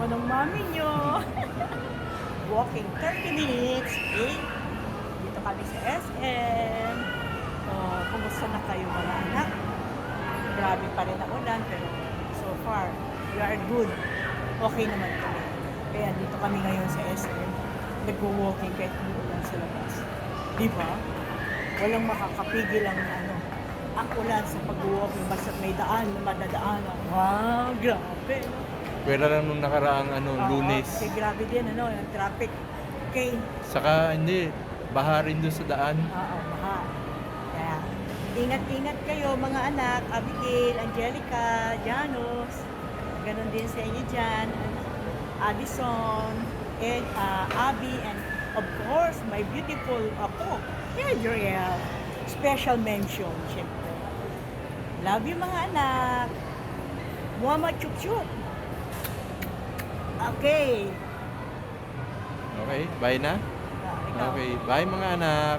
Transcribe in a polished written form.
naman ng mami nyo. Walking 30 minutes. Okay? Dito kami sa SM. Kumusta na kayo mga anak? Grabe pa rin ang ulan, pero so far, we are good. Okay naman kami. Kaya dito kami ngayon sa SM. Nag-walking kahit umuulan sa labas. Di ba? Walang makakapigil ang ang ulan sa pag-walking basta may daan na madadaanan. Wow, grabe. No? Pwera lang nung nakaraang Lunes. Kasi grabe din, yung traffic. Okay. Saka hindi, baha rin dun sa daan. Oo, baha. Kaya, ingat-ingat kayo mga anak, Abigail, Angelica, Janos. Ganon din sa inyo dyan. Addison, and Abby, and of course, my beautiful apo, Adriel. Special mention, syempre. Love you mga anak. Muhammad Chuk-Chuk. Okay. Okay, bye na? Ikaw. Okay, bye mga anak.